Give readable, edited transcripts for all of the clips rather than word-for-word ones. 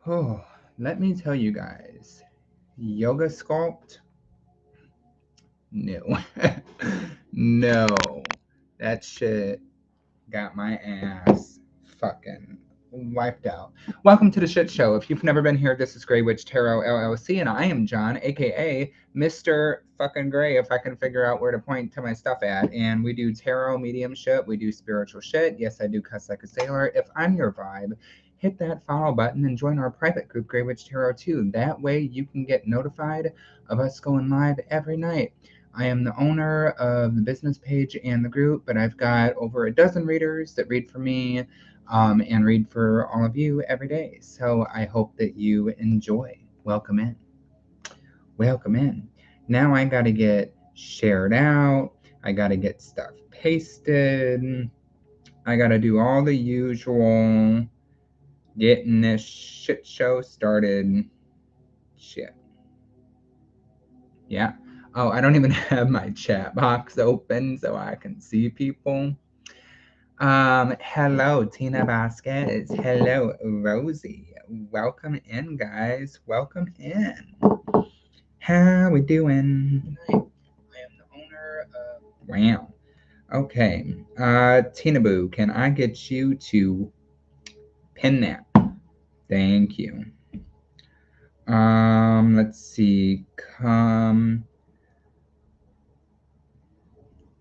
Oh, let me tell you guys, yoga sculpt? No. No. That shit got my ass fucking wiped out. Welcome to the shit show. If you've never been here, this is Gray Witch Tarot LLC, and I am John, aka Mr. fucking Gray, if I can figure out where to point to my stuff at. And we do tarot, mediumship, we do spiritual shit. Yes, I do cuss like a sailor. If I'm your vibe, hit that follow button and join our private group, Gray Witch Tarot 2. That way you can get notified of us going live every night. I am the owner of the business page and the group, but I've got over a dozen readers that read for me and read for all of you every day. So I hope that you enjoy. Welcome in. Welcome in. Now I got to get shared out. I got to get stuff pasted. I got to do all the usual getting this shit show started shit. Yeah. Oh, I don't even have my chat box open so I can see people. Hello, Tina Vasquez. Hello, Rosie. Welcome in, guys. Welcome in. How we doing? I am the owner of. Wow. Okay. Tina Boo, can I get you to pin that? Thank you. Let's see. Come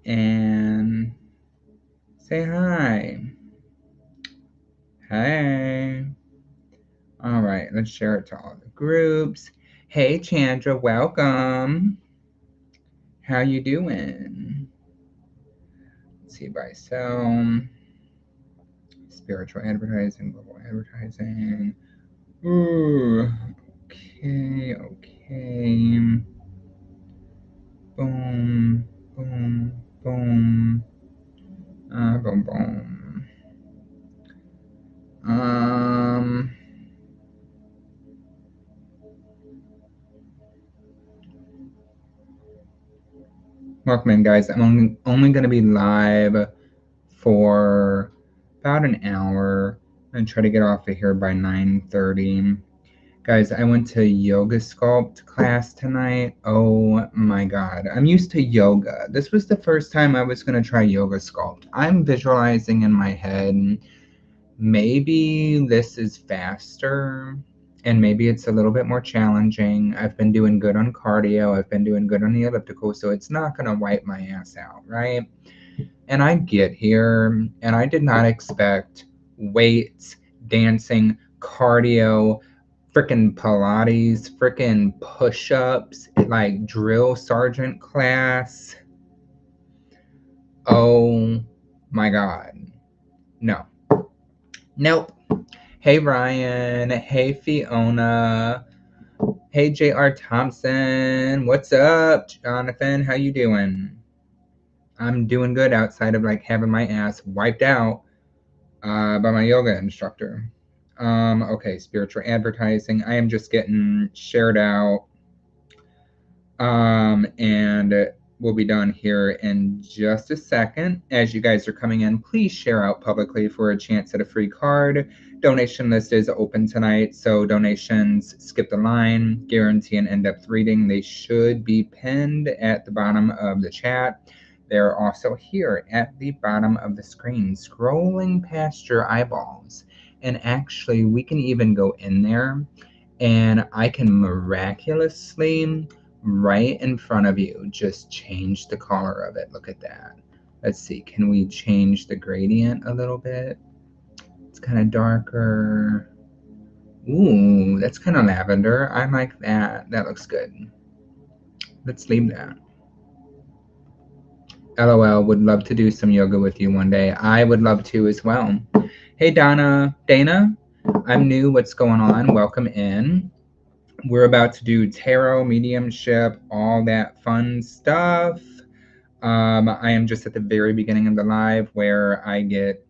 and say hi. Hey. All right, let's share it to all the groups. Hey, Chandra, welcome. How you doing? Let's see, buy, sell, spiritual advertising, global advertising. Ooh, okay, okay. Boom, boom, boom. Boom, boom. Welcome in, guys. I'm only going to be live for about an hour and try to get off of here by 9:30. Guys, I went to yoga sculpt class tonight. Oh my god. I'm used to yoga. This was the first time I was going to try yoga sculpt. I'm visualizing in my head maybe this is faster and maybe it's a little bit more challenging. I've been doing good on cardio, I've been doing good on the elliptical, so it's not going to wipe my ass out, right? And I get here and I did not expect weights, dancing, cardio, freaking Pilates, freaking push ups, like drill sergeant class. Oh my God. No. Nope. Hey Ryan. Hey Fiona. Hey J.R. Thompson. What's up, Jonathan? How you doing? I'm doing good outside of like having my ass wiped out by my yoga instructor. Okay, spiritual advertising. I am just getting shared out. And we'll be done here in just a second. As you guys are coming in, please share out publicly for a chance at a free card. Donation list is open tonight, so donations skip the line, guarantee an in-depth reading. They should be pinned at the bottom of the chat. They're also here at the bottom of the screen, scrolling past your eyeballs. And actually, we can even go in there and I can miraculously, right in front of you, just change the color of it. Look at that. Let's see, can we change the gradient a little bit? It's kind of darker. Ooh, that's kind of lavender. I like that. That looks good. Let's leave that. LOL, would love to do some yoga with you one day. I would love to as well. Hey, Dana, I'm new. What's going on? Welcome in. We're about to do tarot, mediumship, all that fun stuff. I am just at the very beginning of the live where I get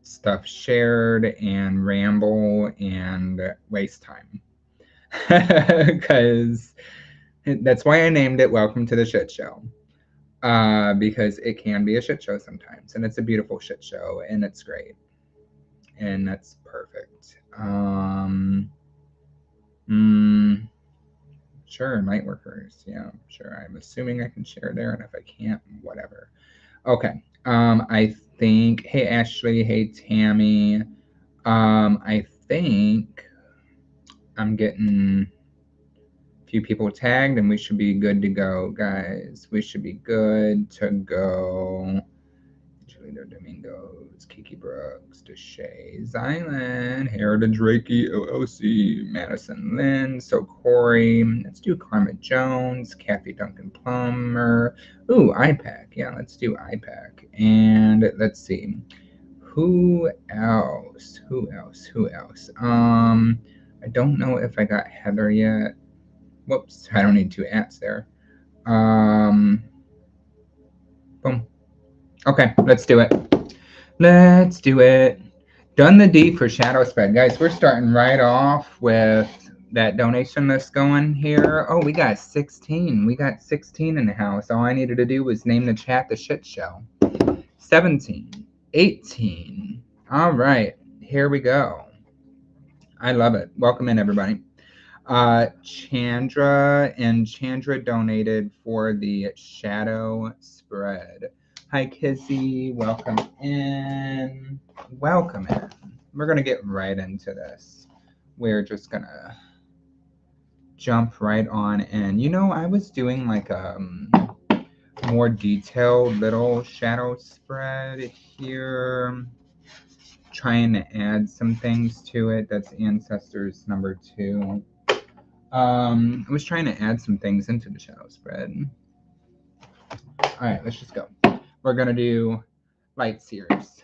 stuff shared and ramble and waste time. Because that's why I named it Welcome to the Shit Show. Because it can be a shit show sometimes, and it's a beautiful shit show, and it's great. And that's perfect. Sure, Lightworkers. Yeah, sure. I'm assuming I can share there, and if I can't, whatever. Okay. I think. Hey, Ashley. Hey, Tammy. I think I'm getting a few people tagged, and we should be good to go, guys. We should be good to go. Julia Domingos, Kiki Brooks, Deshae Zylan, Heritage Reiki LLC, Madison Lynn, So Corey. Let's do Karma Jones, Kathy Duncan Plummer. Ooh, IPAC. Yeah, let's do IPAC. And let's see. Who else? Who else? Who else? I don't know if I got Heather yet. Whoops, I don't need two ats there. Boom. Okay, let's do it. Let's do it. Done the D for shadow spread. Guys, we're starting right off with that donation list going here. Oh, we got 16. We got 16 in the house. All I needed to do was name the chat the shit show. 17, 18. All right, here we go. I love it. Welcome in, everybody. Chandra donated for the shadow spread. Hi, Kizzy. Welcome in. Welcome in. We're going to get right into this. We're just going to jump right on in. You know, I was doing like a more detailed little shadow spread here, trying to add some things to it. That's Ancestors number 2. I was trying to add some things into the shadow spread. All right, let's just go. We're gonna do light seers.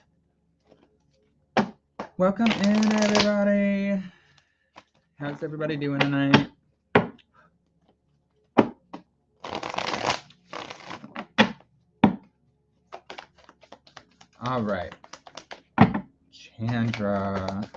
Welcome in, everybody. How's everybody doing tonight? All right, Chandra.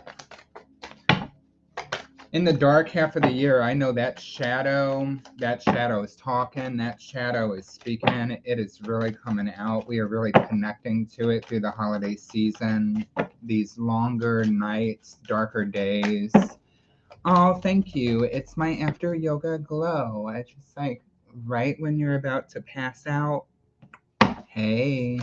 In the dark half of the year, I know that shadow is talking, that shadow is speaking. It is really coming out. We are really connecting to it through the holiday season. These longer nights, darker days. Oh, thank you. It's my after yoga glow. I just like right when you're about to pass out. Hey.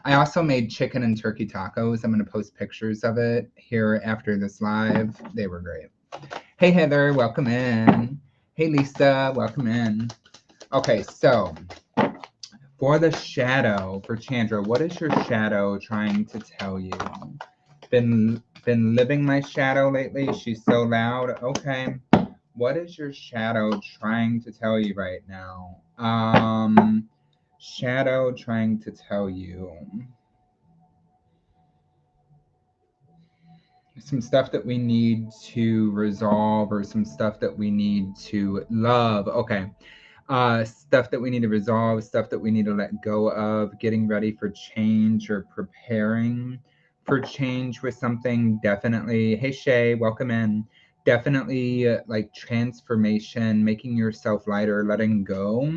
I also made chicken and turkey tacos. I'm going to post pictures of it here after this live. They were great. Hey, Heather, welcome in. Hey, Lisa, welcome in. Okay, so for the shadow, for Chandra, what is your shadow trying to tell you? Been living my shadow lately? She's so loud. Okay. What is your shadow trying to tell you right now? Shadow trying to tell you some stuff that we need to resolve or some stuff that we need to love. Okay. Stuff that we need to resolve, stuff that we need to let go of, getting ready for change or preparing for change with something. Definitely. Hey, Shay, welcome in. Definitely like transformation, making yourself lighter, letting go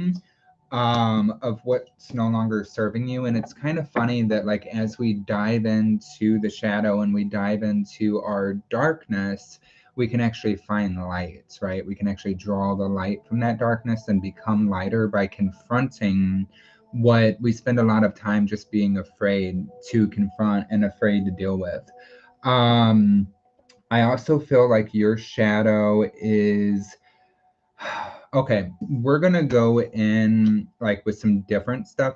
of what's no longer serving you. And it's kind of funny that like as we dive into the shadow and we dive into our darkness, we can actually find light, right? We can actually draw the light from that darkness and become lighter by confronting what we spend a lot of time just being afraid to confront and afraid to deal with. I also feel like your shadow is okay, we're gonna go in like with some different stuff,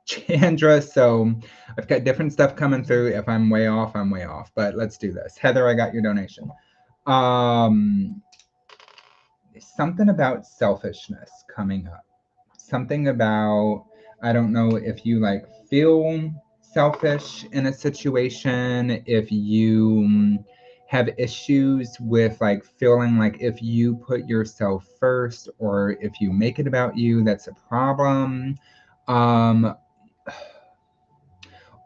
Chandra. So I've got different stuff coming through. If I'm way off, I'm way off. But let's do this. Heather, I got your donation. Something about selfishness coming up. Something about, I don't know if you like feel selfish in a situation, if you have issues with like feeling like if you put yourself first or if you make it about you, that's a problem.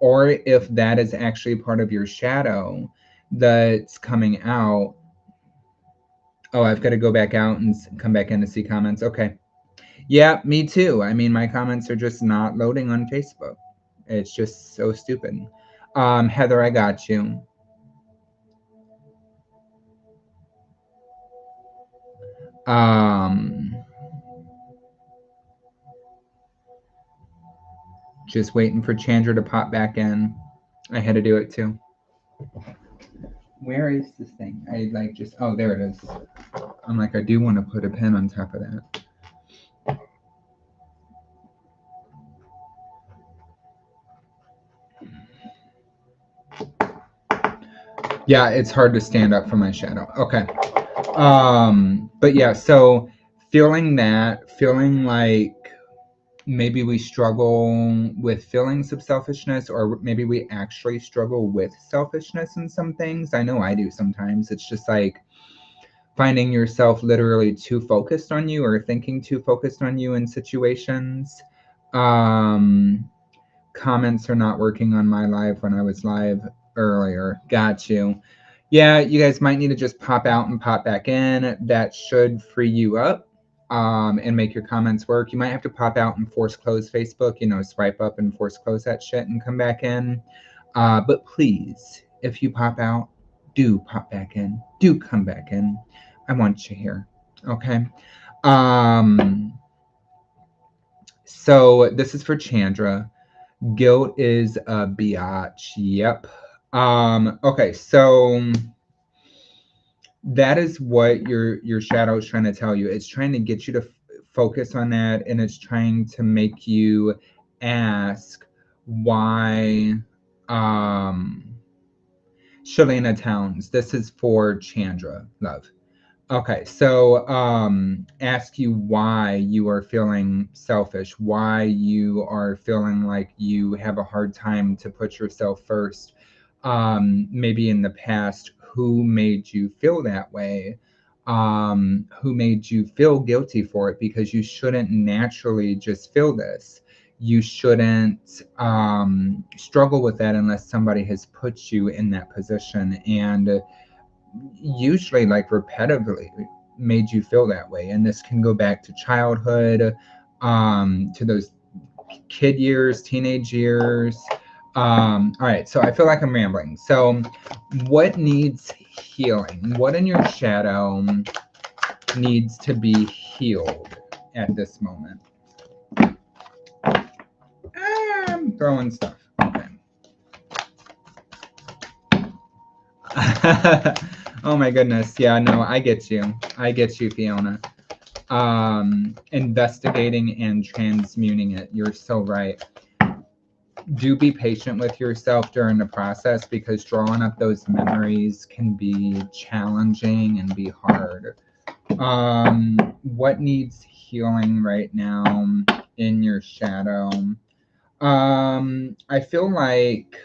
Or if that is actually part of your shadow that's coming out. Oh, I've got to go back out and come back in to see comments. Okay. Yeah, me too. I mean, my comments are just not loading on Facebook. It's just so stupid. Heather, I got you. Just waiting for Chandra to pop back in. I had to do it too. Where is this thing? I like just, oh, there it is. I'm like, I do want to put a pin on top of that. Yeah, it's hard to stand up for my shadow. Okay. But yeah, so feeling like maybe we struggle with feelings of selfishness, or maybe we actually struggle with selfishness in some things. I know I do sometimes. It's just like finding yourself literally too focused on you or thinking too focused on you in situations. Comments are not working on my live when I was live earlier. Got you. Yeah, you guys might need to just pop out and pop back in. That should free you up and make your comments work. You might have to pop out and force close Facebook, swipe up and force close that shit and come back in. But please, if you pop out, do pop back in. Do come back in. I want you here. Okay. So this is for Chandra. Guilt is a biatch. Yep. Okay, so that is what your shadow is trying to tell you. It's trying to get you to focus on that, and it's trying to make you ask why Shalina Towns. This is for Chandra, love. Okay, so ask you why you are feeling selfish, why you are feeling like you have a hard time to put yourself first. Maybe in the past, who made you feel that way? Who made you feel guilty for it? Because you shouldn't naturally just feel this. You shouldn't struggle with that unless somebody has put you in that position. And usually like repetitively made you feel that way, and this can go back to childhood, to those kid years, teenage years. All right, so I feel like I'm rambling. So what needs healing? What in your shadow needs to be healed at this moment? I'm throwing stuff. Okay. Oh my goodness. Yeah, no, I get you. I get you, Fiona. Investigating and transmuting it. You're so right. Do be patient with yourself during the process, because drawing up those memories can be challenging and be hard. What needs healing right now in your shadow? I feel like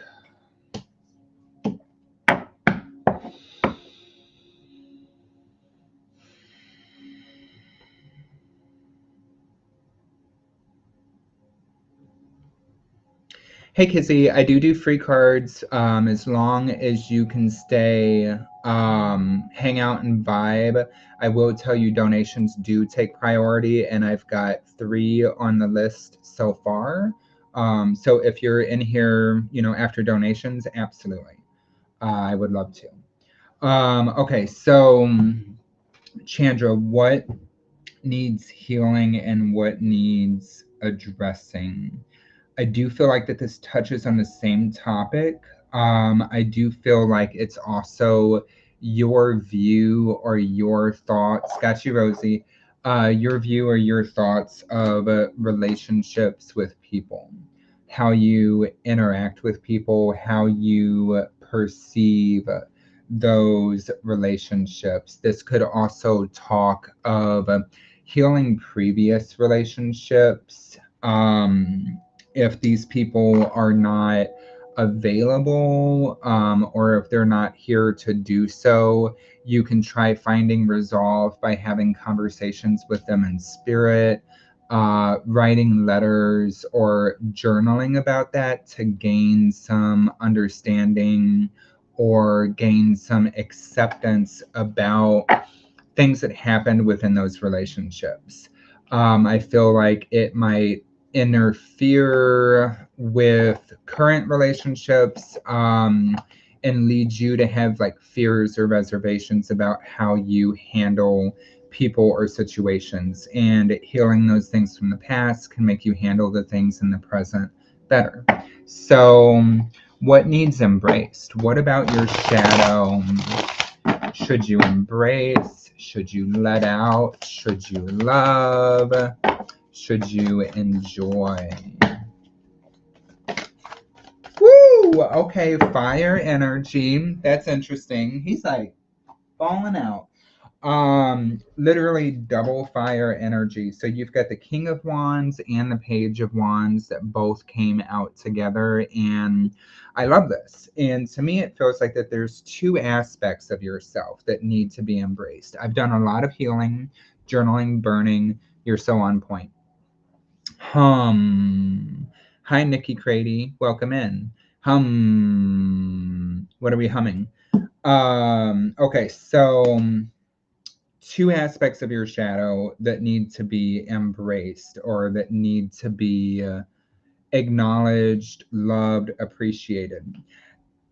hey, Kizzy, I do free cards as long as you can stay, hang out and vibe. I will tell you donations do take priority, and I've got 3 on the list so far. So if you're in here, after donations, absolutely. I would love to. Okay, so Chandra, what needs healing and what needs addressing? I do feel like that this touches on the same topic. I do feel like it's also your view or your thoughts. Got you, Rosie. Your view or your thoughts of relationships with people, how you interact with people, how you perceive those relationships. This could also talk of healing previous relationships. If these people are not available, or if they're not here to do so, you can try finding resolve by having conversations with them in spirit, writing letters or journaling about that to gain some understanding or gain some acceptance about things that happened within those relationships. I feel like it might interfere with current relationships, and lead you to have like fears or reservations about how you handle people or situations. And healing those things from the past can make you handle the things in the present better. So what needs embraced? What about your shadow should you embrace? Should you let out? Should you love? Should you enjoy? Woo! Okay, fire energy. That's interesting. He's like falling out. Literally double fire energy. So you've got the King of Wands and the Page of Wands that both came out together, and I love this. And to me, it feels like that there's two aspects of yourself that need to be embraced. I've done a lot of healing, journaling, burning. You're so on point. Hi, Nikki Crady. Welcome in. What are we humming? Okay, so two aspects of your shadow that need to be embraced or that need to be acknowledged, loved, appreciated.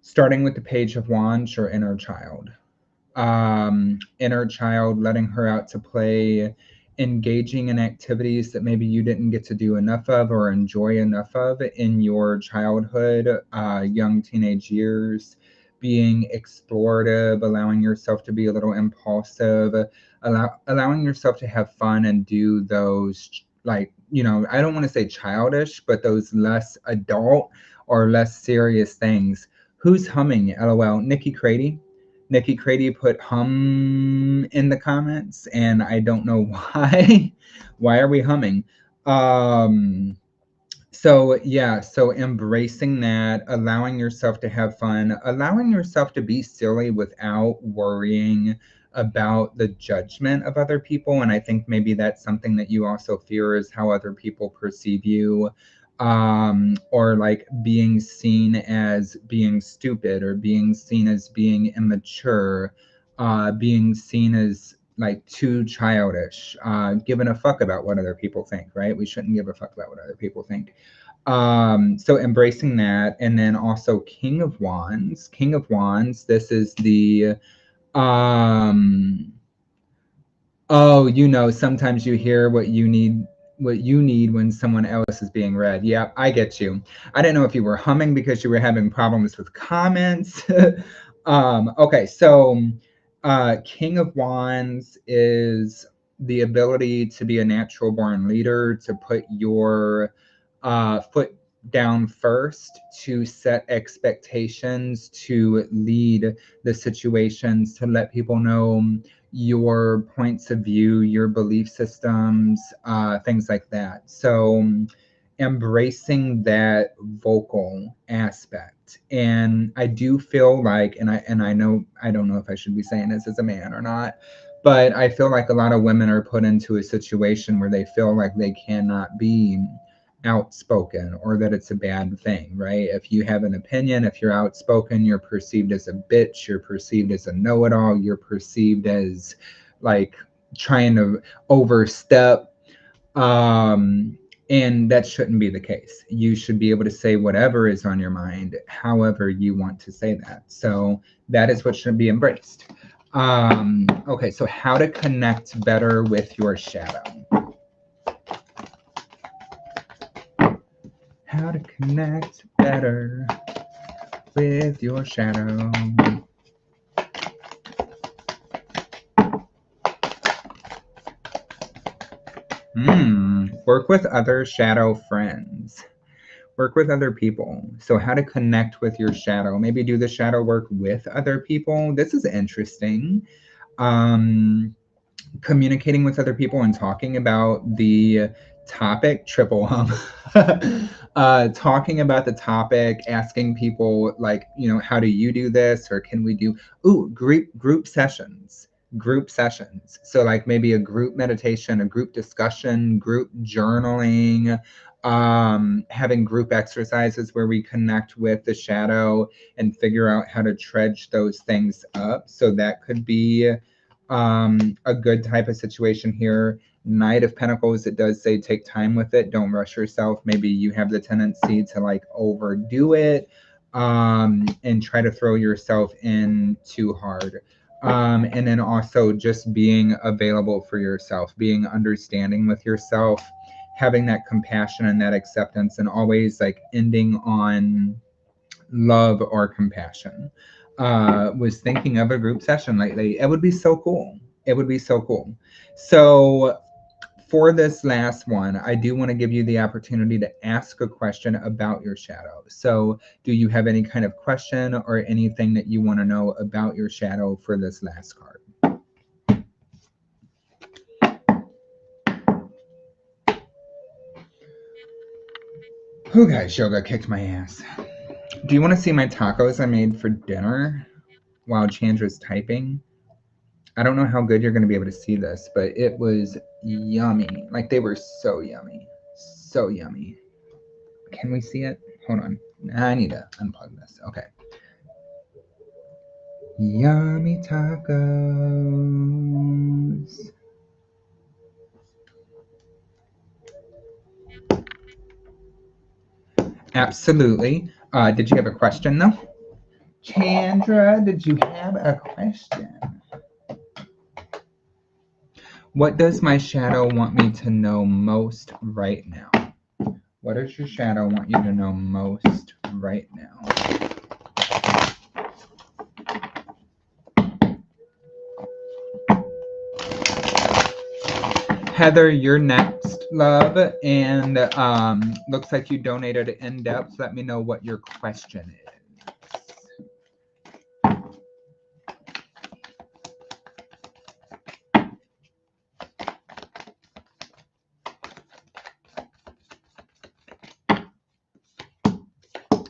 Starting with the Page of Wands, your inner child. Inner child, letting her out to play, engaging in activities that maybe you didn't get to do enough of or enjoy enough of in your childhood, young teenage years, being explorative, allowing yourself to be a little impulsive, allowing yourself to have fun and do those, like, you know, I don't want to say childish, but those less adult or less serious things. Who's humming? LOL. Nikki Crady. Nikki Crady put in the comments, and I don't know why. Why are we humming? So yeah, so embracing that, allowing yourself to have fun, allowing yourself to be silly without worrying about the judgment of other people. And I think maybe that's something that you also fear, is how other people perceive you, or like being seen as being stupid, or being seen as being immature, being seen as like too childish, giving a fuck about what other people think, right? We shouldn't give a fuck about what other people think. So embracing that. And then also King of Wands. King of Wands, this is the oh, you know, sometimes you hear what you need when someone else is being read. Yeah, I get you. I didn't know if you were humming because you were having problems with comments. Okay, so King of Wands is the ability to be a natural born leader, to put your foot down first, to set expectations, to lead the situations, to let people know your points of view, your belief systems, things like that. So embracing that vocal aspect. And I do feel like, and I know, I don't know if I should be saying this as a man or not, but I feel like a lot of women are put into a situation where they feel like they cannot be outspoken, or that it's a bad thing, right? If you have an opinion, if you're outspoken, you're perceived as a bitch, you're perceived as a know-it-all, you're perceived as like trying to overstep. And that shouldn't be the case. You should be able to say whatever is on your mind, however you want to say that. So that is what should be embraced. Okay, so how to connect better with your shadow. How to connect better with your shadow. Work with other shadow friends. Work with other people. So how to connect with your shadow. Maybe do the shadow work with other people. This is interesting. Communicating with other people and talking about the topic, triple hum. Talking about the topic, asking people like, you know, how do you do this, or can we do group sessions. So like maybe a group meditation, a group discussion, group journaling, having group exercises where we connect with the shadow and figure out how to dredge those things up. So that could be a good type of situation here. Knight of Pentacles, it does say take time with it. Don't rush yourself. Maybe you have the tendency to like overdo it, and try to throw yourself in too hard. And then also just being available for yourself, being understanding with yourself, having that compassion and that acceptance, and always like ending on love or compassion. Was thinking of a group session lately. It would be so cool. It would be so cool. So for this last one, I do want to give you the opportunity to ask a question about your shadow. So do you have any kind of question or anything that you want to know about your shadow for this last card? Oh guys, yoga kicked my ass. Do you want to see my tacos I made for dinner while Chandra's typing? I don't know how good you're going to be able to see this, but it was yummy. Like, they were so yummy. So yummy. Can we see it? Hold on. I need to unplug this. Okay. Yummy tacos. Absolutely. Did you have a question, though? Chandra, did you have a question? What does my shadow want me to know most right now? What does your shadow want you to know most right now? Heather, you're next, love. And looks like you donated to Indepth. Let me know what your question is.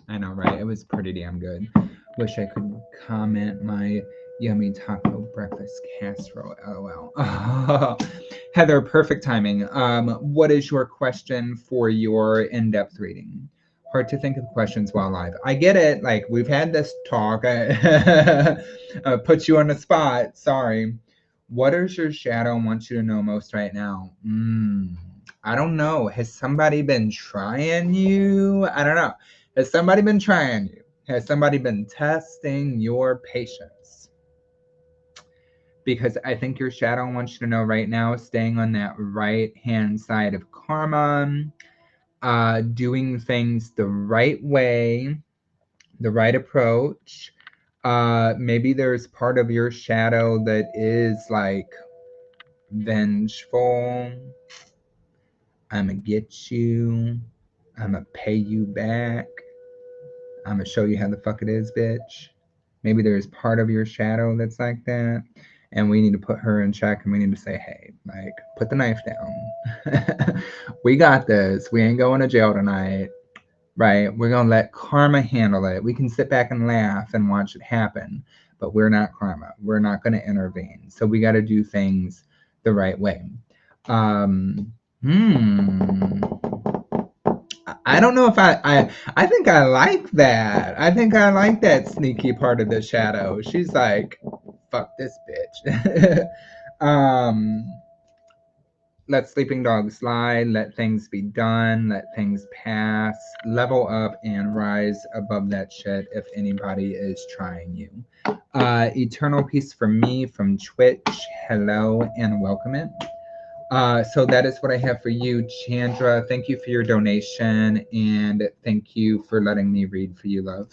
I know, right? It was pretty damn good. Wish I could comment my yummy taco breakfast casserole. LOL. Heather, perfect timing. What is your question for your in-depth reading? Hard to think of questions while live. I get it. Like, we've had this talk. Put you on the spot. Sorry. What does your shadow want you to know most right now? I don't know. Has somebody been trying you? I don't know. Has somebody been trying you? Has somebody been testing your patience? Because I think your shadow wants you to know right now, staying on that right hand side of karma, doing things the right way, the right approach. Maybe there's part of your shadow that is like vengeful. I'm gonna get you. I'm gonna pay you back. I'm gonna show you how the fuck it is, bitch. Maybe there's part of your shadow that's like that, and we need to put her in check, and we need to say, hey, like, put the knife down. We got this. We ain't going to jail tonight, right? We're gonna let karma handle it. We can sit back and laugh and watch it happen, but we're not karma. We're not gonna intervene. So we got to do things the right way. I don't know if I think I like that. I think I like that sneaky part of the shadow. She's like, fuck this bitch. Let sleeping dogs lie, let things be done, let things pass, level up and rise above that shit if anybody is trying you. Eternal peace for me from Twitch. Hello and welcome it. So that is what I have for you, Chandra. Thank you for your donation, and thank you for letting me read for you, love.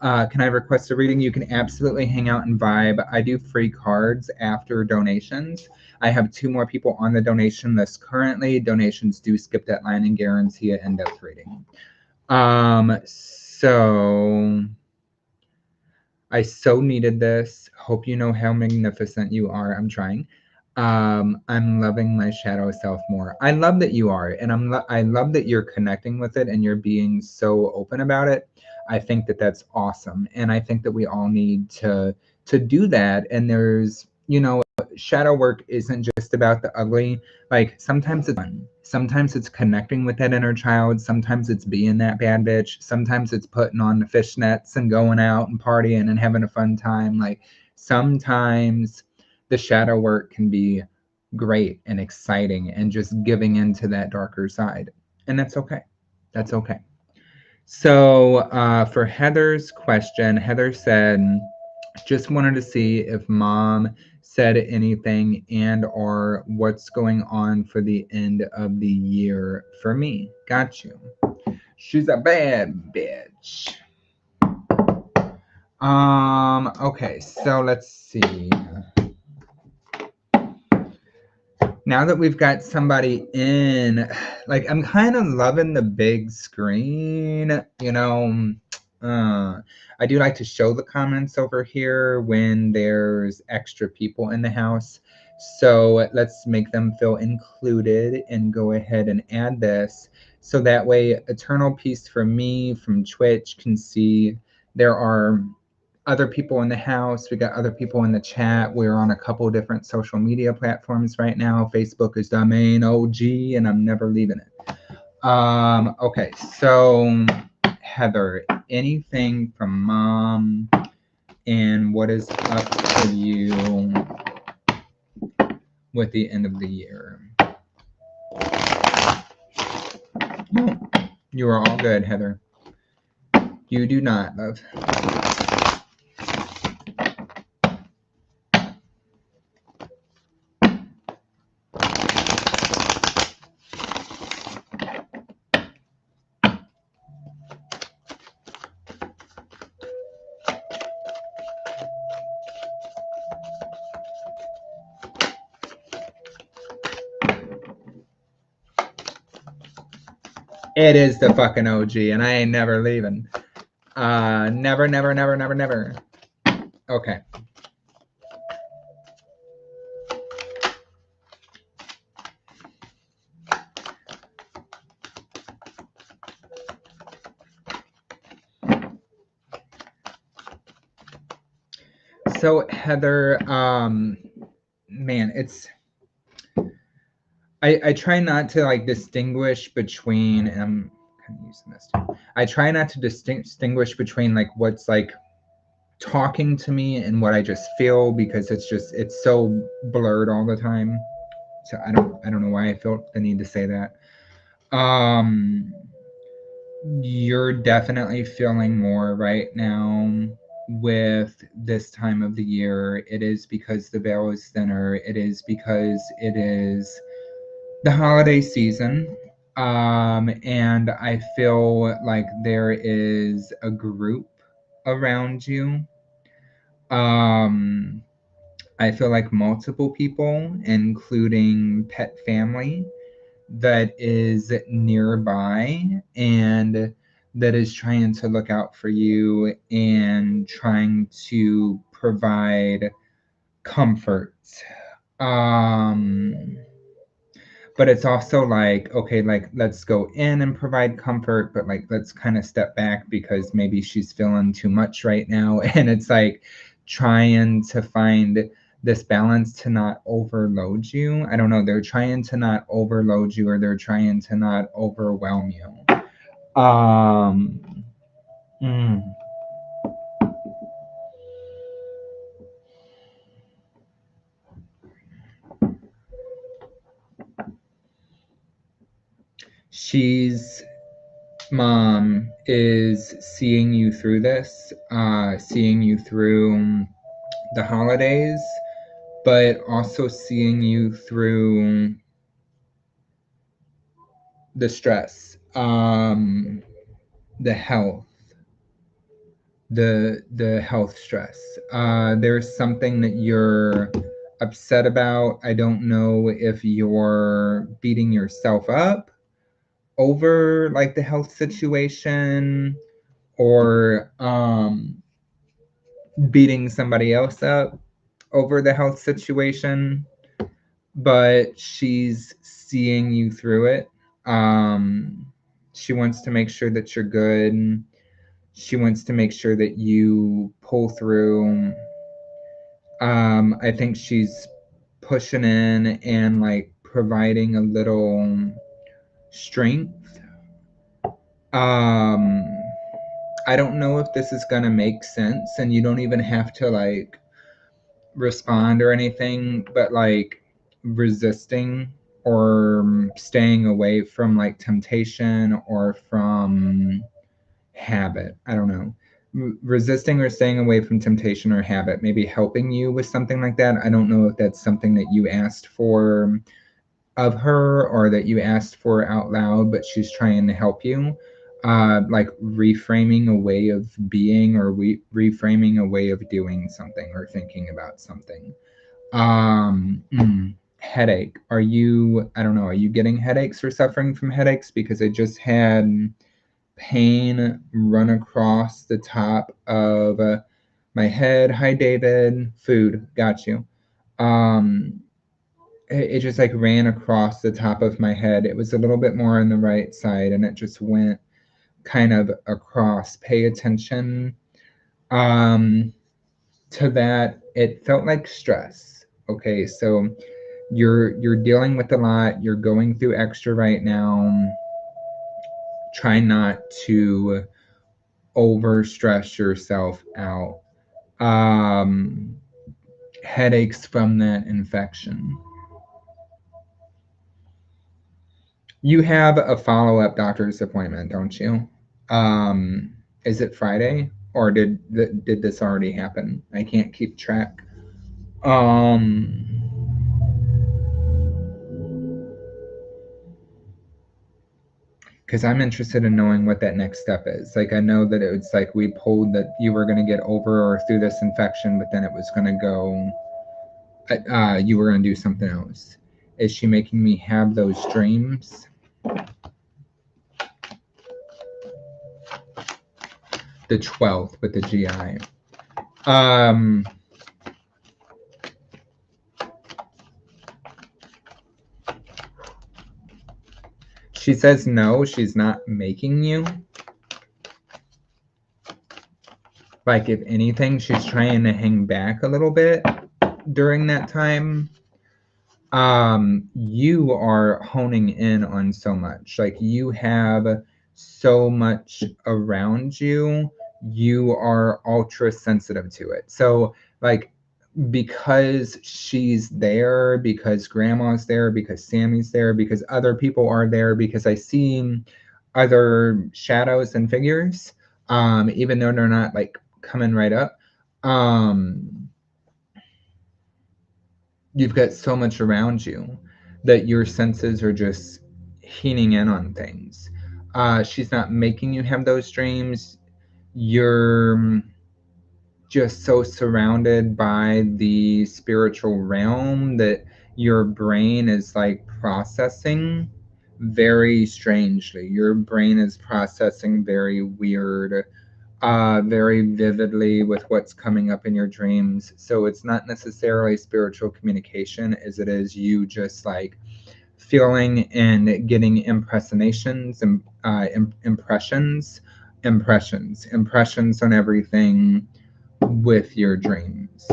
Can I request a reading? You can absolutely hang out and vibe. I do free cards after donations. I have 2 more people on the donation list currently. Donations do skip that line and guarantee an in-depth reading. So I so needed this. Hope you know how magnificent you are. I'm trying. I'm loving my shadow self more. I love that you are, and I love that you're connecting with it and you're being so open about it. I think that that's awesome, and I think that we all need to do that. And there's, shadow work isn't just about the ugly. Like, sometimes it's fun. Sometimes it's connecting with that inner child. Sometimes it's being that bad bitch. Sometimes it's putting on the fishnets and going out and partying and having a fun time. Like, sometimes the shadow work can be great and exciting and just giving into that darker side. And that's okay. That's okay. So for Heather's question, Heather said, just wanted to see if mom said anything and or what's going on for the end of the year for me. Got you. She's a bad bitch. Okay, so let's see. Now that we've got somebody in, like, I'm kind of loving the big screen, you know. I do like to show the comments over here when there's extra people in the house. So let's make them feel included and go ahead and add this. So that way, Eternal Peace from me, from Twitch, can see there are other people in the house. We got other people in the chat. We're on a couple different social media platforms right now. Facebook is the main OG, and I'm never leaving it. Okay, so Heather, anything from Mom, and what is up for you with the end of the year? You are all good, Heather. You do not, love. It is the fucking OG, and I ain't never leaving. Never, never, never, never, never. Okay. So Heather, man, it's I try not to like distinguish between, and I'm kind of using this too. I try not to distinguish between like what's like talking to me and what I just feel, because it's so blurred all the time. So I don't know why I felt the need to say that. You're definitely feeling more right now with this time of the year. It is because the veil is thinner. It is because it is the holiday season. And I feel like there is a group around you. I feel like multiple people, including pet family, that is nearby and that is trying to look out for you and trying to provide comfort. But it's also like, okay, like let's go in and provide comfort, but like let's kind of step back because maybe she's feeling too much right now. And it's like trying to find this balance to not overload you. I don't know, they're trying to not overload you, or they're trying to not overwhelm you. She's Mom is seeing you through this, seeing you through the holidays, but also seeing you through the stress, the health, the health stress. There's something that you're upset about. I don't know if you're beating yourself up over like the health situation, or beating somebody else up over the health situation, but she's seeing you through it. She wants to make sure that you're good. She wants to make sure that you pull through. I think she's pushing in and like providing a little strength. I don't know if this is gonna make sense, and you don't even have to like respond or anything, but like resisting or staying away from like temptation or from habit. I don't know. resisting or staying away from temptation or habit, maybe helping you with something like that. I don't know if that's something that you asked for of her or that you asked for out loud, but she's trying to help you. Like reframing a way of being or reframing a way of doing something or thinking about something. Headache. Are you, I don't know, are you getting headaches or suffering from headaches? Because I just had pain run across the top of my head. Hi, David. Food. Got you. Um, it just like ran across the top of my head. It was a little bit more on the right side and it just went kind of across. Pay attention to that. It felt like stress. Okay, so you're dealing with a lot. You're going through extra right now. Try not to over stress yourself out. Headaches from that infection. You have a follow-up doctor's appointment, don't you? Is it Friday or did this already happen? I can't keep track. Because I'm interested in knowing what that next step is. Like, I know that it's like we pulled that you were going to get over or through this infection, but then it was going to go, you were going to do something else. Is she making me have those dreams? The 12th with the GI. She says no, she's not making you. Like, if anything, she's trying to hang back a little bit during that time. You are honing in on so much. Like, you have so much around you. You are ultra sensitive to it. So, like, because she's there, because grandma's there, because Sammy's there, because other people are there, because I see other shadows and figures, even though they're not like coming right up. You've got so much around you that your senses are just keening in on things. She's not making you have those dreams. You're just so surrounded by the spiritual realm that your brain is like processing very strangely. Your brain is processing very weird, very vividly with what's coming up in your dreams. So it's not necessarily spiritual communication as it is you just like feeling and getting impressions and impressions on everything with your dreams.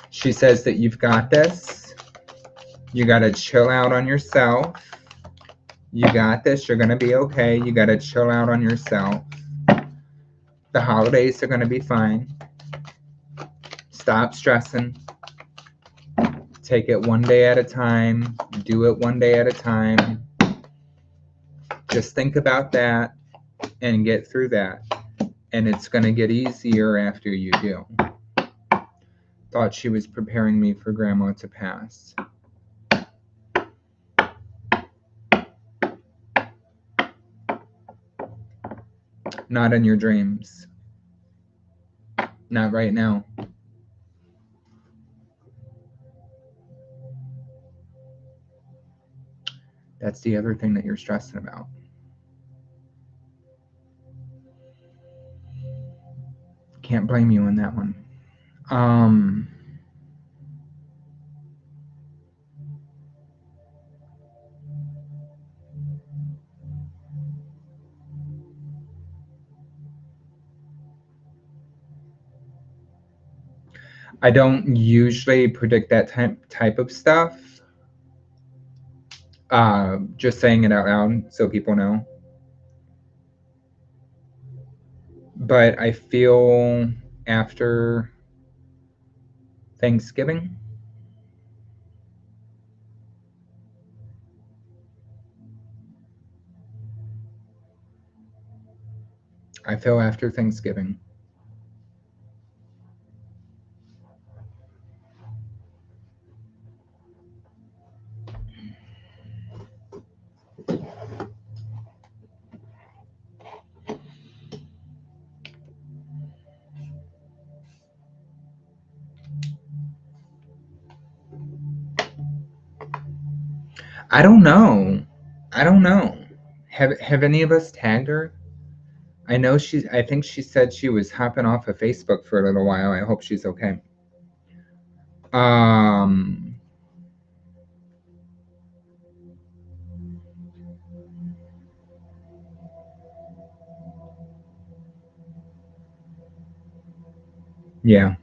She says that you've got this. You got to chill out on yourself. You got this. You're going to be okay. You got to chill out on yourself. The holidays are going to be fine. Stop stressing. Take it one day at a time. Do it one day at a time. Just think about that and get through that. And it's going to get easier after you do. Thought she was preparing me for Grandma to pass. Not in your dreams. Not right now. That's the other thing that you're stressing about. Can't blame you on that one. I don't usually predict that type of stuff. Just saying it out loud so people know. But I feel after Thanksgiving, I feel after Thanksgiving. I don't know. I don't know. Have any of us tagged her? I know I think she said she was hopping off of Facebook for a little while. I hope she's okay. Um yeah.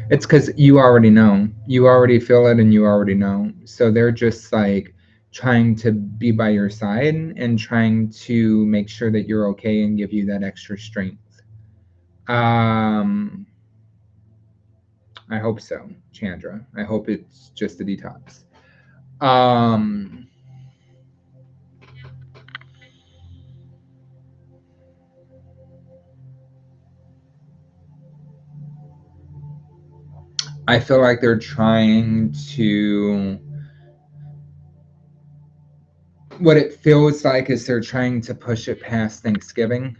It's cuz you already know. You already feel it and you already know. So they're just like trying to be by your side and trying to make sure that you're okay and give you that extra strength. Um I hope so, Chandra. I hope it's just a detox. Um, I feel like they're trying to. What it feels like is they're trying to push it past Thanksgiving,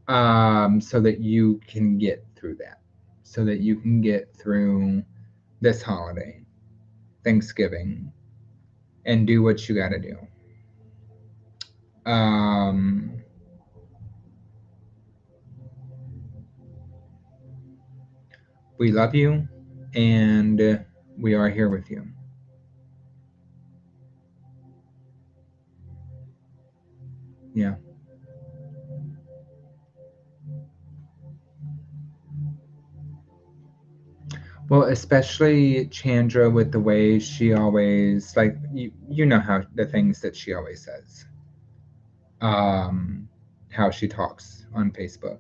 so that you can get through that, so that you can get through this holiday, Thanksgiving, and do what you got to do. Um, we love you, and we are here with you. Yeah. Well, especially Chandra with the way she always like you know how the things that she always says. Um how she talks on Facebook.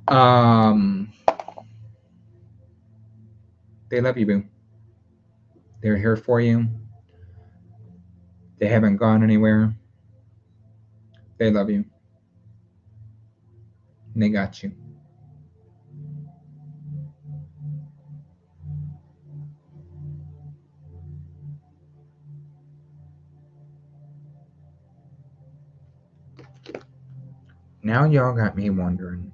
Um they love you, boo. They're here for you. They haven't gone anywhere. They love you. And they got you. Now y'all got me wondering.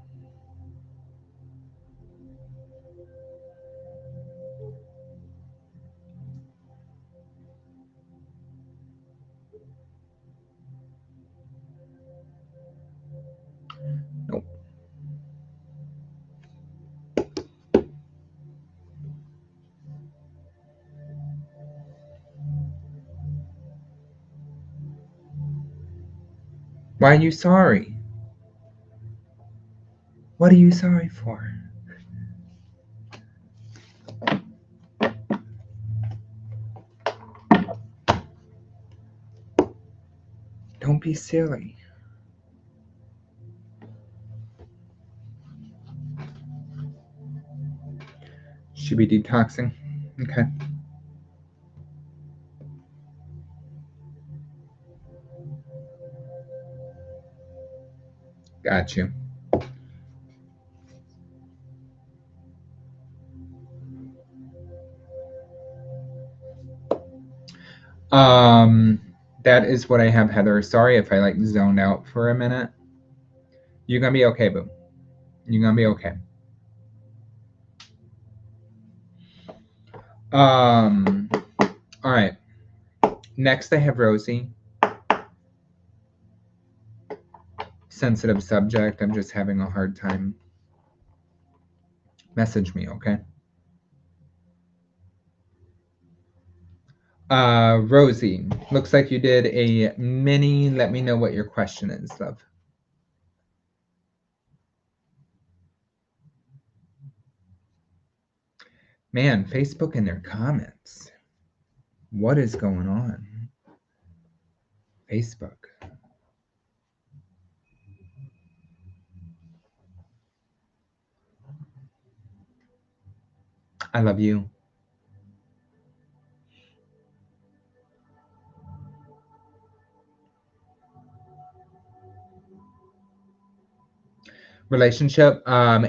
Nope. Why are you sorry? What are you sorry for? Don't be silly. Should be detoxing. Okay. Got you. Um, that is what I have, Heather. Sorry if I like zoned out for a minute. You're gonna be okay, boo. You're gonna be okay. Um, all right. Next, I have Rosie. Sensitive subject. I'm just having a hard time. Message me, okay? Rosie, looks like you did a mini. Let me know what your question is, love. Man, Facebook and their comments. What is going on? Facebook. I love you. Relationship.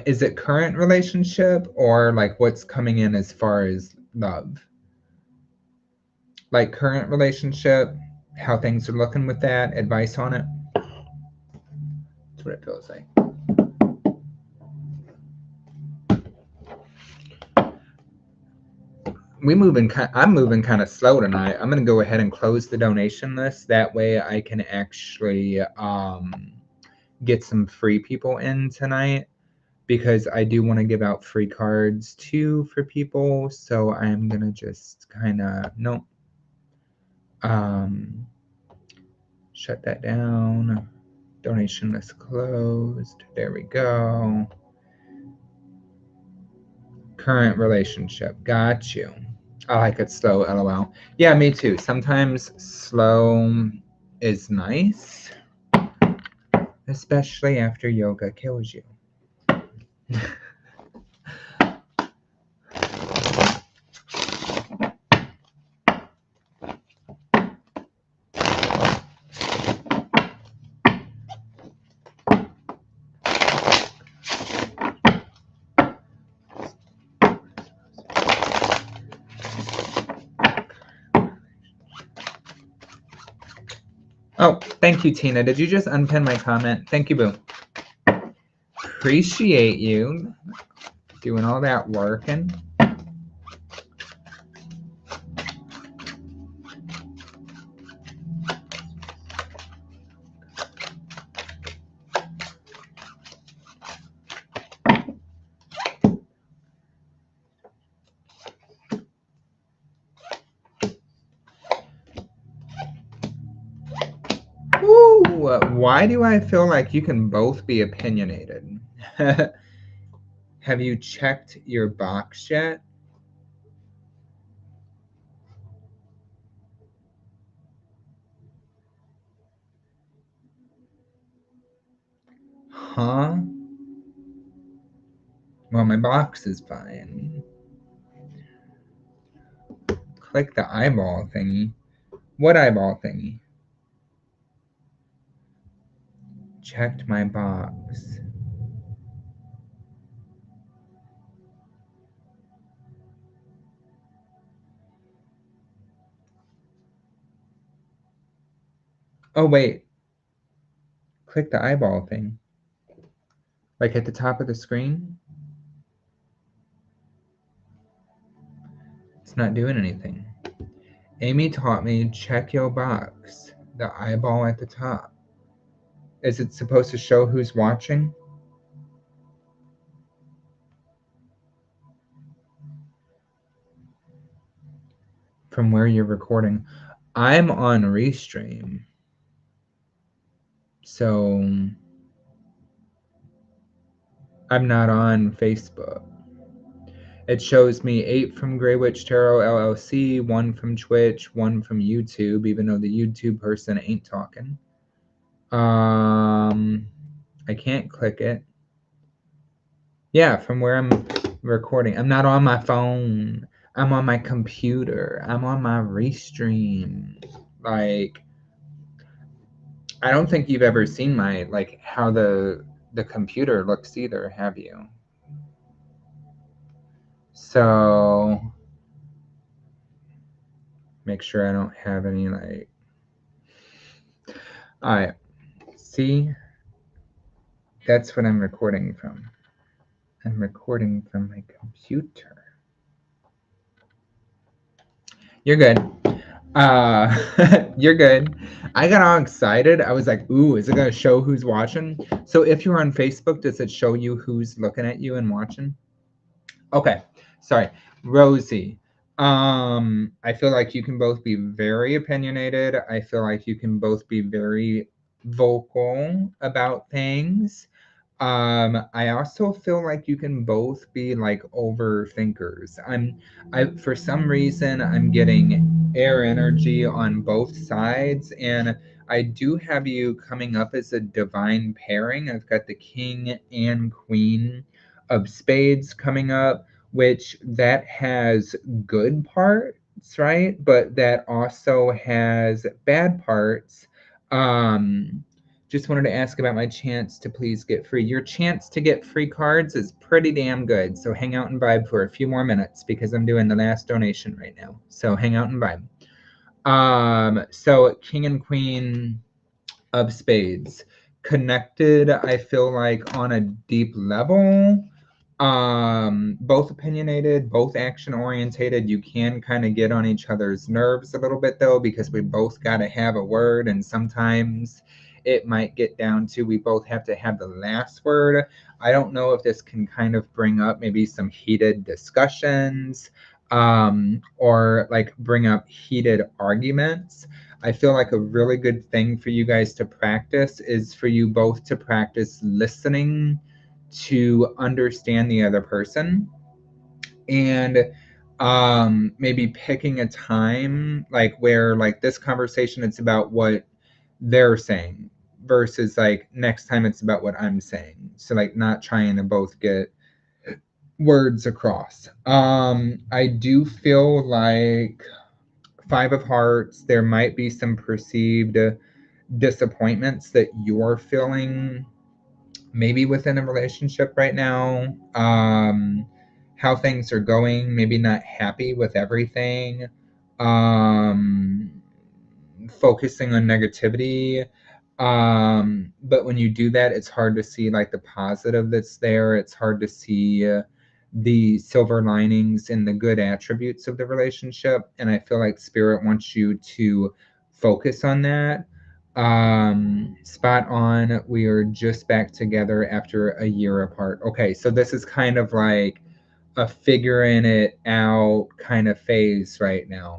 Is it current relationship or like what's coming in as far as love? Like current relationship, how things are looking with that, advice on it. That's what it feels like. I'm moving kind of slow tonight. I'm gonna go ahead and close the donation list. That way I can actually get some free people in tonight, because I do want to give out free cards too for people. So I'm gonna just kind of shut that down. Donation list closed. There we go. Current relationship. Got you. I like it slow, lol. Yeah, me too. Sometimes slow is nice, especially after yoga kills you. Oh, thank you, Tina. Did you just unpin my comment? Thank you, boo. Appreciate you doing all that working. Ooh, why do I feel like you can both be opinionated? Have you checked your box yet? Huh? Well, my box is fine. Click the eyeball thingy. What eyeball thingy? Checked my box. Oh, wait. Click the eyeball thing. Like at the top of the screen? It's not doing anything. Amy taught me check your box. The eyeball at the top. Is it supposed to show who's watching? From where you're recording. I'm on Restream. So I'm not on Facebook. It shows me 8 from Graywitch Tarot LLC, 1 from Twitch, 1 from YouTube, even though the YouTube person ain't talking. I can't click it. Yeah, from where I'm recording. I'm not on my phone. I'm on my computer. I'm on my Restream. Like, I don't think you've ever seen my, like, how the computer looks either, have you? So make sure I don't have any, like, all right, see, that's what I'm recording from. I'm recording from my computer. You're good. You're good. I got all excited. I was like, ooh, is it gonna show who's watching? So if you're on Facebook, does it show you who's looking at you and watching? Okay, sorry. Rosie. I feel like you can both be very opinionated. I feel like you can both be very vocal about things. I also feel like you can both be like overthinkers. I for some reason I'm getting air energy on both sides, and I do have you coming up as a divine pairing. I've got the king and queen of spades coming up, which that has good parts, right? But that also has bad parts. Um Just wanted to ask about my chance to please get free. Your chance to get free cards is pretty damn good. So hang out and vibe for a few more minutes because I'm doing the last donation right now. So hang out and vibe. So King and Queen of Spades. Connected, I feel like, on a deep level. Both opinionated, both action orientated. You can kind of get on each other's nerves a little bit though, because we both got to have a word, and sometimes it might get down to we both have to have the last word. I don't know if this can kind of bring up maybe some heated discussions, or like bring up heated arguments. I feel like a really good thing for you guys to practice is for you both to practice listening to understand the other person, and maybe picking a time like where like this conversation it's about what they're saying versus like next time it's about what I'm saying, so like not trying to both get words across. I do feel like Five of Hearts, there might be some perceived disappointments that you're feeling maybe within a relationship right now, how things are going, maybe not happy with everything, focusing on negativity. But when you do that, it's hard to see like the positive that's there. It's hard to see the silver linings and the good attributes of the relationship. And I feel like Spirit wants you to focus on that. Spot on. We are just back together after a year apart. Okay, so this is kind of like a figuring it out kind of phase right now.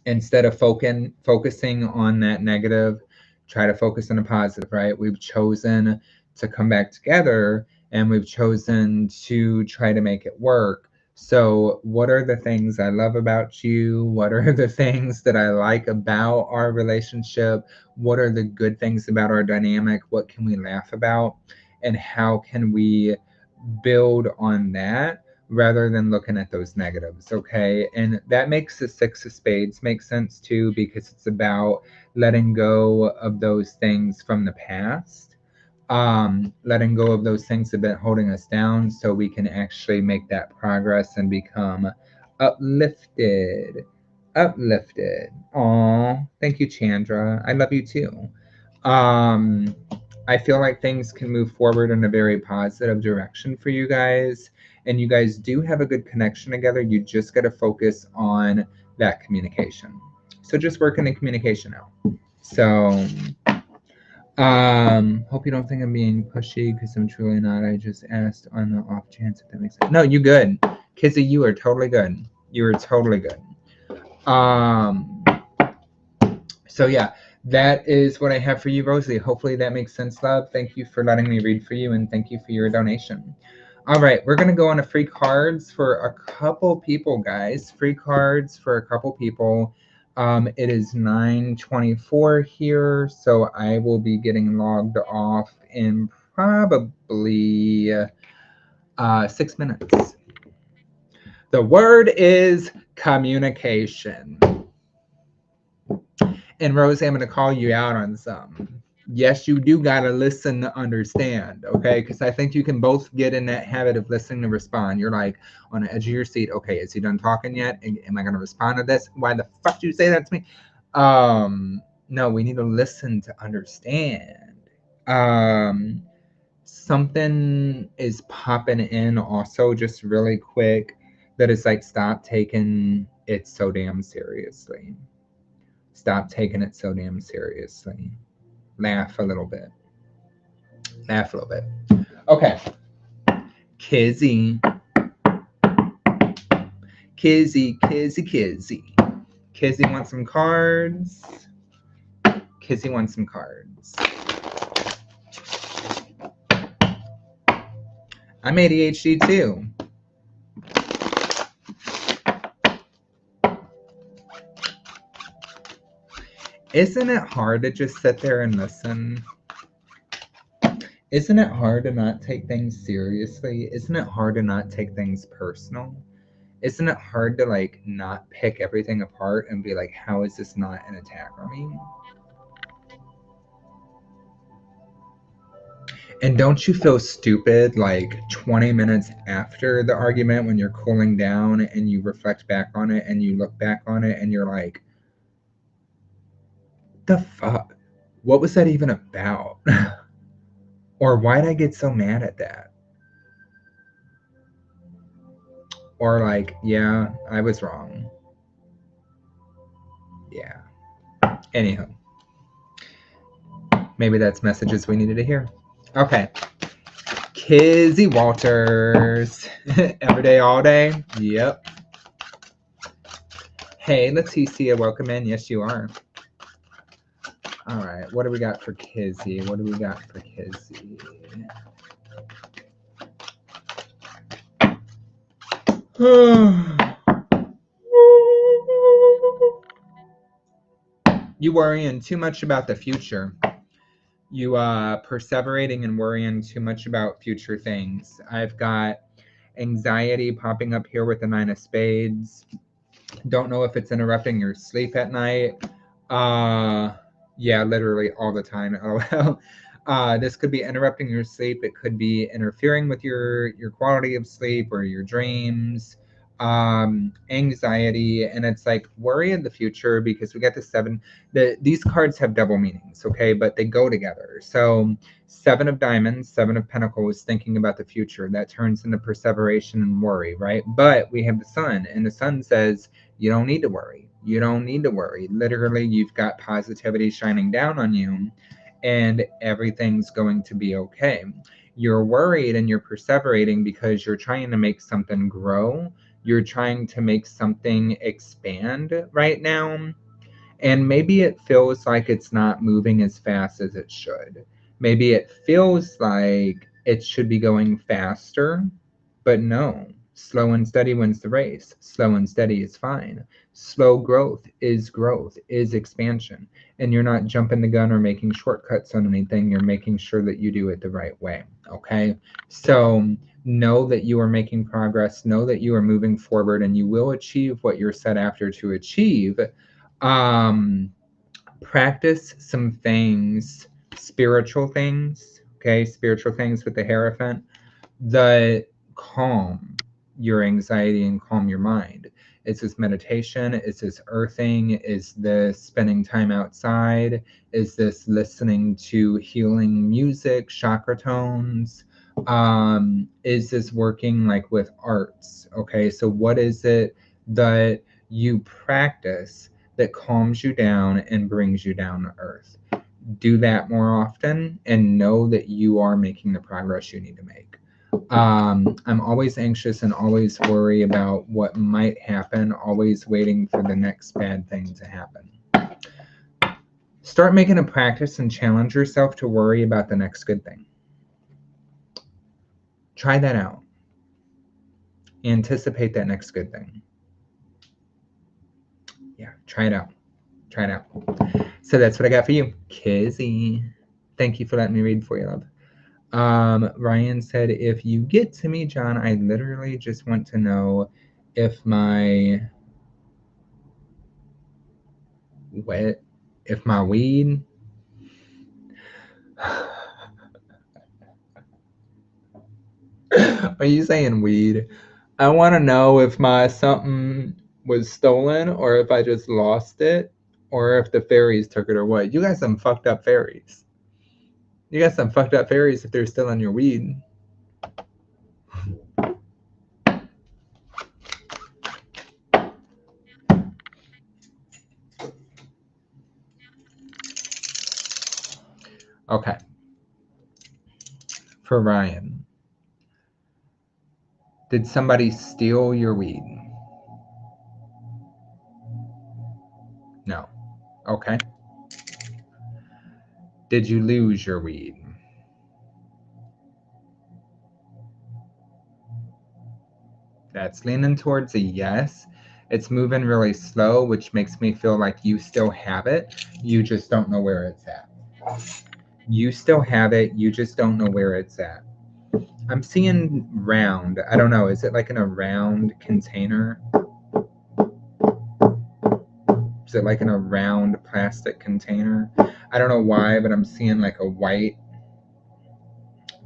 Instead of focusing on that negative, try to focus on the positive, right? We've chosen to come back together and we've chosen to try to make it work. So, what are the things I love about you? What are the things that I like about our relationship? What are the good things about our dynamic? What can we laugh about? And how can we build on that rather than looking at those negatives? Okay, and that makes the Six of Spades make sense too, because it's about letting go of those things from the past, letting go of those things that have been holding us down so we can actually make that progress and become uplifted. Aw, thank you, Chandra. I love you too. um I feel like things can move forward in a very positive direction for you guys, and you guys do have a good connection together. You just got to focus on that communication. So just work in the communication out. So, hope you don't think I'm being pushy because I'm truly not. I just asked on the off chance if that makes sense. No, you good. Kizzy, you are totally good. You are totally good. Um, so yeah, that is what I have for you, Rosie. Hopefully that makes sense, love. Thank you for letting me read for you, and thank you for your donation. All right, we're gonna go on to free cards for a couple people, guys. Free cards for a couple people. It is 9:24 here, so I will be getting logged off in probably 6 minutes. The word is communication. And Rosie, I'm going to call you out on some. Yes, you do got to listen to understand, okay? Because I think you can both get in that habit of listening to respond. You're like on the edge of your seat. Okay, is he done talking yet? Am I going to respond to this? Why the fuck do you say that to me? No, we need to listen to understand. Something is popping in also just really quick that is like, stop taking it so damn seriously. Stop taking it so damn seriously. Laugh a little bit. Laugh a little bit. Okay. Kizzy. Kizzy, Kizzy, Kizzy. Kizzy wants some cards. Kizzy wants some cards. I'm ADHD too. Isn't it hard to just sit there and listen? Isn't it hard to not take things seriously? Isn't it hard to not take things personal? Isn't it hard to like not pick everything apart and be like, how is this not an attack on me? And don't you feel stupid like 20 minutes after the argument when you're cooling down and you reflect back on it and you look back on it and you're like, the fuck? What was that even about? Or why'd I get so mad at that? Or like, yeah, I was wrong. Yeah. Anyhow, maybe that's messages we needed to hear. Okay. Kizzy Walters. Every day, all day. Yep. Hey, Leticia, welcome in. Yes, you are. All right. What do we got for Kizzy? What do we got for Kizzy? You worrying too much about the future. You perseverating and worrying too much about future things. I've got anxiety popping up here with the 9 of spades. Don't know if it's interrupting your sleep at night. Yeah, literally all the time. LOL. This could be interrupting your sleep. It could be interfering with your quality of sleep or your dreams. Anxiety, and it's like worry in the future because we got the 7. These cards have double meanings, okay, but they go together. So 7 of diamonds, 7 of pentacles, thinking about the future, that turns into perseveration and worry, right? But we have the sun, and the sun says you don't need to worry. You don't need to worry. Literally, you've got positivity shining down on you, and everything's going to be okay. You're worried and you're perseverating because you're trying to make something grow. You're trying to make something expand right now. And maybe it feels like it's not moving as fast as it should. Maybe it feels like it should be going faster, but no. Slow and steady wins the race. Slow and steady is fine. Slow growth, is expansion. And you're not jumping the gun or making shortcuts on anything. You're making sure that you do it the right way. Okay? So know that you are making progress. Know that you are moving forward and you will achieve what you're set after to achieve. Practice some things, spiritual things, okay, spiritual things with the Hierophant that calm your anxiety and calm your mind. Is this meditation? Is this earthing? Is this spending time outside? Is this listening to healing music, chakra tones? Is this working like with arts? Okay, so what is it that you practice that calms you down and brings you down to earth? Do that more often and know that you are making the progress you need to make. I'm always anxious and always worry about what might happen, always waiting for the next bad thing to happen. Start making a practice and challenge yourself to worry about the next good thing. Try that out. Anticipate that next good thing. Yeah, try it out. Try it out. So that's what I got for you, Kizzy. Thank you for letting me read for you, love. Ryan said, if you get to me, John, I literally just want to know if my weed. Are you saying weed? I want to know if my something was stolen or if I just lost it or if the fairies took it or what. You got some fucked up fairies. You got some fucked up fairies if they're still in your weed. Okay. For Ryan, did somebody steal your weed? No. Okay. Did you lose your weed? That's leaning towards a yes. It's moving really slow, which makes me feel like you still have it. You just don't know where it's at. You still have it. You just don't know where it's at. I'm seeing round. I don't know. Is it like in a round container? Is it like in a round plastic container? I don't know why, but I'm seeing like a white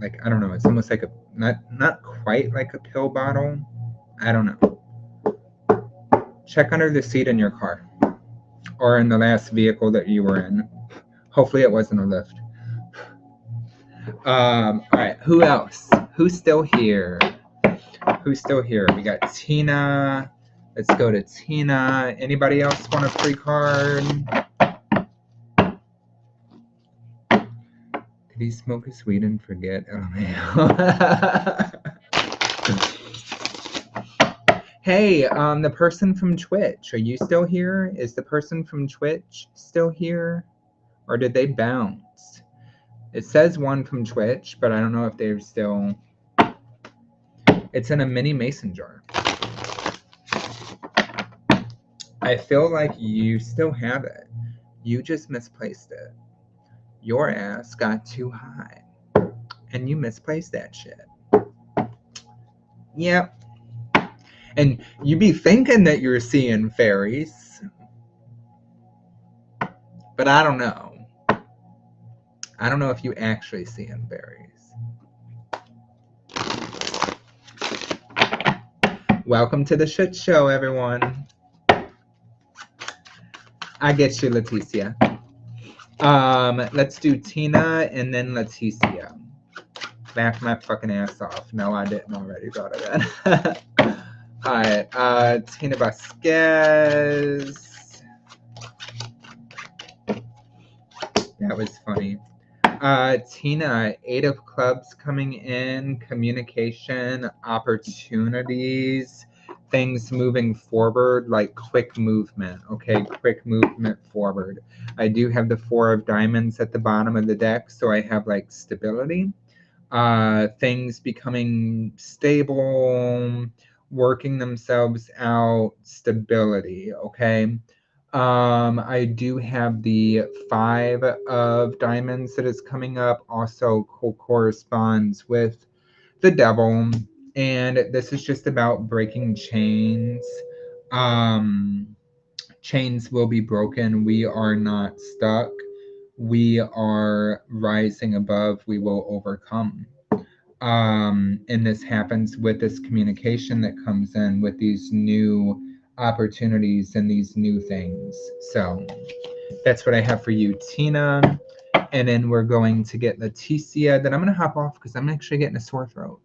like, I don't know, it's almost like a, not quite like a pill bottle. I don't know. Check under the seat in your car or in the last vehicle that you were in. Hopefully it wasn't a Lyft. All right, who else? Who's still here? Who's still here? We got Tina. Let's go to Tina. Anybody else want a free card? Did he smoke his weed and forget? Oh, man. Hey, the person from Twitch, are you still here? Is the person from Twitch still here? Or did they bounce? It says one from Twitch, but I don't know if they're still... It's in a mini mason jar. I feel like you still have it. You just misplaced it. Your ass got too high. And you misplaced that shit. Yep. And you be thinking that you're seeing fairies. But I don't know. I don't know if you actually seeing fairies. Welcome to the shit show, everyone. I get you, Leticia. Let's do Tina and then Leticia. Laugh my fucking ass off. No, I didn't already thought of that. Alright, Tina Vasquez. That was funny. Tina, 8 of clubs coming in, communication, opportunities, things moving forward, like quick movement, okay? Quick movement forward. I do have the 4 of diamonds at the bottom of the deck, so I have like stability. Things becoming stable, working themselves out, stability, okay? I do have the 5 of diamonds that is coming up, also corresponds with the devil, and this is just about breaking chains. Chains will be broken. We are not stuck. We are rising above. We will overcome. And this happens with this communication that comes in with these new opportunities and these new things. So that's what I have for you, Tina. And then we're going to get Leticia. Then I'm going to hop off because I'm actually getting a sore throat.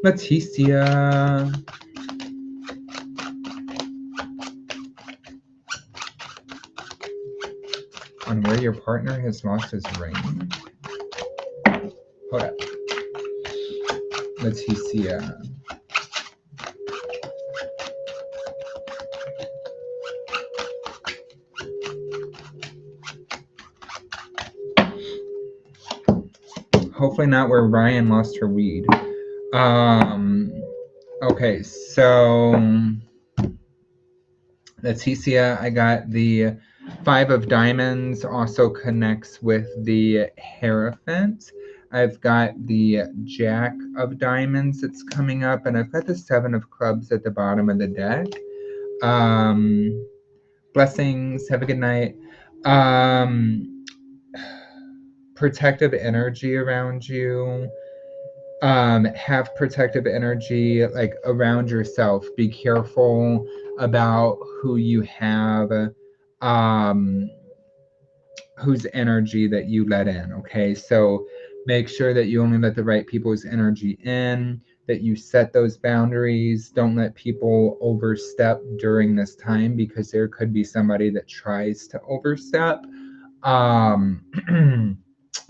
Leticia. On where your partner has lost his ring. Hold up. Leticia. Hopefully not where Ryan lost her weed. Okay, so Leticia, I got the 5 of diamonds, also connects with the Hierophant. I've got the Jack of diamonds that's coming up, and I've got the 7 of clubs at the bottom of the deck. Blessings, have a good night. Protective energy around you. Have protective energy like around yourself. Be careful about who you have, whose energy that you let in, okay? So make sure that you only let the right people's energy in, that you set those boundaries. Don't let people overstep during this time because there could be somebody that tries to overstep.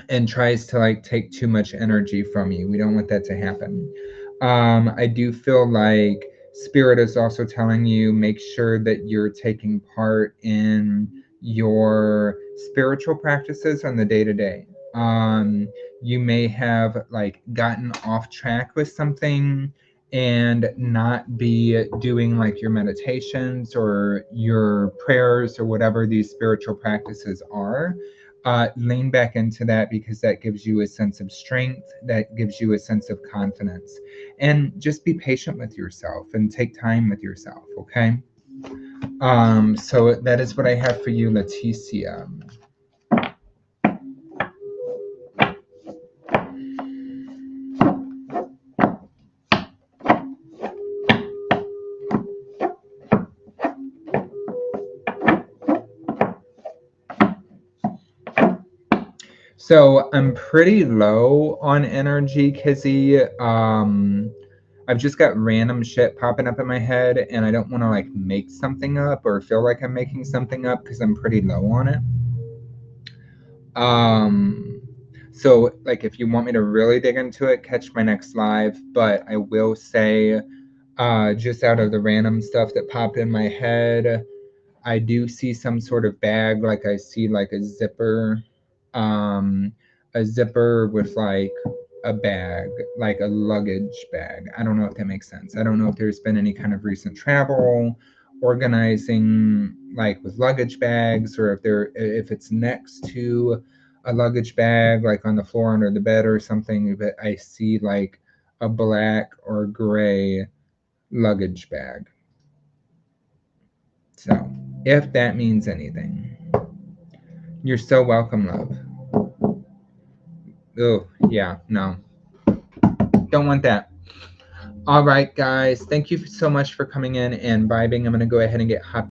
And tries to like take too much energy from you. We don't want that to happen. I do feel like Spirit is also telling you make sure that you're taking part in your spiritual practices on the day-to-day. You may have like gotten off track with something and not be doing like your meditations or your prayers or whatever these spiritual practices are. Lean back into that because that gives you a sense of strength, that gives you a sense of confidence. And just be patient with yourself and take time with yourself, okay? So that is what I have for you, Leticia. So I'm pretty low on energy, Kizzy. I've just got random shit popping up in my head, and I don't want to like make something up or feel like I'm making something up because I'm pretty low on it. So like if you want me to really dig into it, catch my next live. But I will say, just out of the random stuff that popped in my head, I do see some sort of bag, like I see like um, a zipper with like a bag, like a luggage bag. I don't know if that makes sense. I don't know if there's been any kind of recent travel organizing like with luggage bags, or if it's next to a luggage bag, like on the floor under the bed or something. But I see like a black or gray luggage bag. So, if that means anything, you're so welcome, love. Oh, yeah, no. Don't want that. All right, guys. Thank you so much for coming in and vibing. I'm going to go ahead and get hot.